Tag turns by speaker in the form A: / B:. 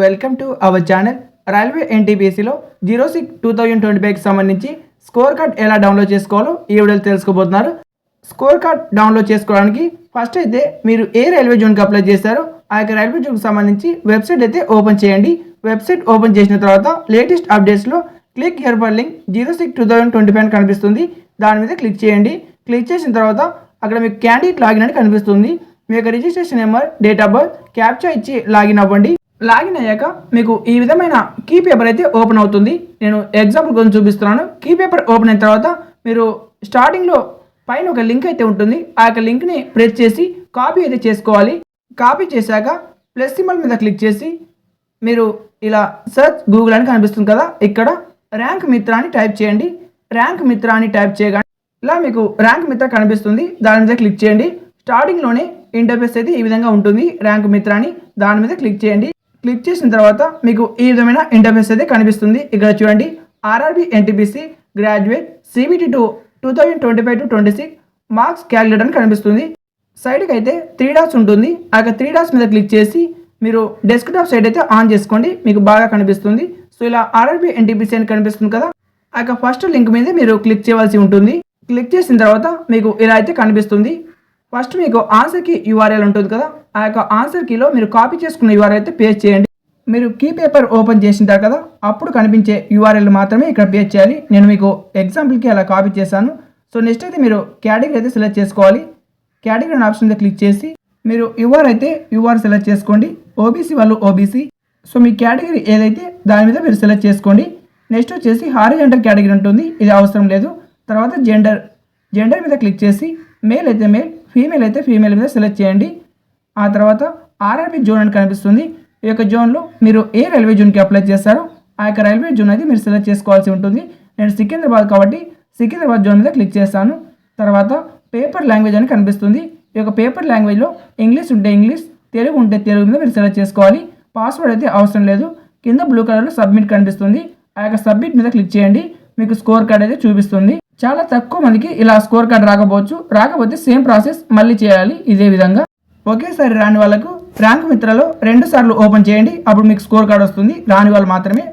A: Welcome to our channel. Railway ఎన్టీపీసీలో 06/2025కి సంబంధించి స్కోర్ కార్డ్ ఎలా డౌన్లోడ్ చేసుకోవాలో ఈ వీడియోలో తెలుసుకోబోతున్నారు. స్కోర్ కార్డ్ డౌన్లోడ్ చేసుకోవడానికి ఫస్ట్ అయితే మీరు ఏ రైల్వే జోన్కి అప్లై చేశారో ఆ యొక్క రైల్వే జోన్కి సంబంధించి వెబ్సైట్ అయితే ఓపెన్ చేయండి. వెబ్సైట్ ఓపెన్ చేసిన తర్వాత లేటెస్ట్ అప్డేట్స్లో క్లిక్ హియర్ ఫర్ లింక్ 06/2025 కనిపిస్తుంది. దాని మీద క్లిక్ చేయండి. క్లిక్ చేసిన తర్వాత అక్కడ మీకు క్యాండిడేట్ లాగిన్ అని కనిపిస్తుంది. మీ యొక్క registration number, date of birth, captcha ఇచ్చి లాగిన్ అవ్వండి. లాగిన్ అయ్యాక మీకు ఈ విధమైన కీ పేపర్ అయితే ఓపెన్ అవుతుంది. నేను ఎగ్జాంపుల్ కొంచెం చూపిస్తున్నాను. కీ పేపర్ ఓపెన్ అయిన తర్వాత మీరు స్టార్టింగ్లో పైన ఒక లింక్ అయితే ఉంటుంది. ఆ యొక్క లింక్ని ప్రెస్ చేసి కాపీ అయితే చేసుకోవాలి. కాపీ చేశాక ప్లస్ సింబల్ మీద క్లిక్ చేసి మీరు ఇలా సెర్చ్ గూగుల్ అని కనిపిస్తుంది కదా, ఇక్కడ ర్యాంక్ మిత్ర అని టైప్ చేయండి. ర్యాంక్ మిత్ర అని టైప్ చేయగానే ఇలా మీకు ర్యాంక్ మిత్ర కనిపిస్తుంది. దాని మీద క్లిక్ చేయండి. స్టార్టింగ్లోనే ఇంటర్ఫేస్ అయితే ఈ విధంగా ఉంటుంది. ర్యాంక్ మిత్ర అని దాని మీద క్లిక్ చేయండి. క్లిక్ చేసిన తర్వాత మీకు ఈ విధమైన ఇంటర్ఫేస్ అయితే కనిపిస్తుంది. ఇక్కడ చూడండి, RRB NTPC graduate CBT 2025-26 marks calculator అని కనిపిస్తుంది. సైడ్కి అయితే 3 డాట్స్ ఉంటుంది. ఆ యొక్క 3 డాట్స్ మీద క్లిక్ చేసి మీరు డెస్క్టాప్ సైడ్ అయితే ఆన్ చేసుకోండి, మీకు బాగా కనిపిస్తుంది. సో ఇలా ఆర్ఆర్బీ ఎన్టీపీసీ అని కనిపిస్తుంది కదా, ఆ యొక్క ఫస్ట్ లింక్ మీద మీరు క్లిక్ చేయవలసి ఉంటుంది. క్లిక్ చేసిన తర్వాత మీకు ఇలా అయితే కనిపిస్తుంది. ఫస్ట్ మీకు ఆన్సర్కి URL ఉంటుంది కదా, ఆ యొక్క ఆన్సర్ కీలో మీరు కాపీ చేసుకున్న URL అయితే పేస్ట్ చేయండి. మీరు కీ పేపర్ ఓపెన్ చేసింటారు కదా, అప్పుడు కనిపించే URL మాత్రమే ఇక్కడ పేస్ట్ చేయాలి. నేను మీకు ఎగ్జాంపుల్కి అలా కాపీ చేశాను. సో నెక్స్ట్ అయితే మీరు కేటగిరీ అయితే సెలెక్ట్ చేసుకోవాలి. కేటగిరీ అనే ఆప్షన్ మీద క్లిక్ చేసి మీరు UR సెలెక్ట్ చేసుకోండి. OBC వాళ్ళు OBC. సో మీ కేటగిరీ ఏదైతే దాని మీద మీరు సెలెక్ట్ చేసుకోండి. నెక్స్ట్ వచ్చేసి హారిజాంటల్ కేటగిరీ ఉంటుంది, ఇది అవసరం లేదు. తర్వాత జెండర్ మీద క్లిక్ చేసి మేల్ అయితే మేల్, ఫీమేల్ అయితే ఫీమేల్ మీద సెలెక్ట్ చేయండి. ఆ తర్వాత ఆర్ఆర్బీ జోన్ అని కనిపిస్తుంది. ఈ యొక్క జోన్లో మీరు ఏ రైల్వే జోన్కి అప్లై చేస్తారో ఆ యొక్క రైల్వే జోన్ అయితే మీరు సెలెక్ట్ చేసుకోవాల్సి ఉంటుంది. నేను సికింద్రాబాద్ కాబట్టి సికింద్రాబాద్ జోన్ మీద క్లిక్ చేస్తాను. తర్వాత పేపర్ లాంగ్వేజ్ అని కనిపిస్తుంది. ఈ యొక్క పేపర్ లాంగ్వేజ్లో ఇంగ్లీష్ ఉంటే ఇంగ్లీష్, తెలుగు ఉంటే తెలుగు మీద మీరు సెలెక్ట్ చేసుకోవాలి. పాస్వర్డ్ అయితే అవసరం లేదు. కింద బ్లూ కలర్లో సబ్మిట్ కనిపిస్తుంది. ఆ యొక్క సబ్మిట్ మీద క్లిక్ చేయండి. మీకు స్కోర్ కార్డ్ అయితే చూపిస్తుంది. చాలా తక్కువ మందికి ఇలా స్కోర్ కార్డ్ రాకపోతే సేమ్ ప్రాసెస్ మళ్ళీ చేయాలి ఇదే విధంగా. ఒకేసారి రాని వాళ్ళకు ర్యాంక్ మిత్రలో 2 సార్లు ఓపెన్ చేయండి, అప్పుడు మీకు స్కోర్ కార్డ్ వస్తుంది. రాని వాళ్ళు మాత్రమే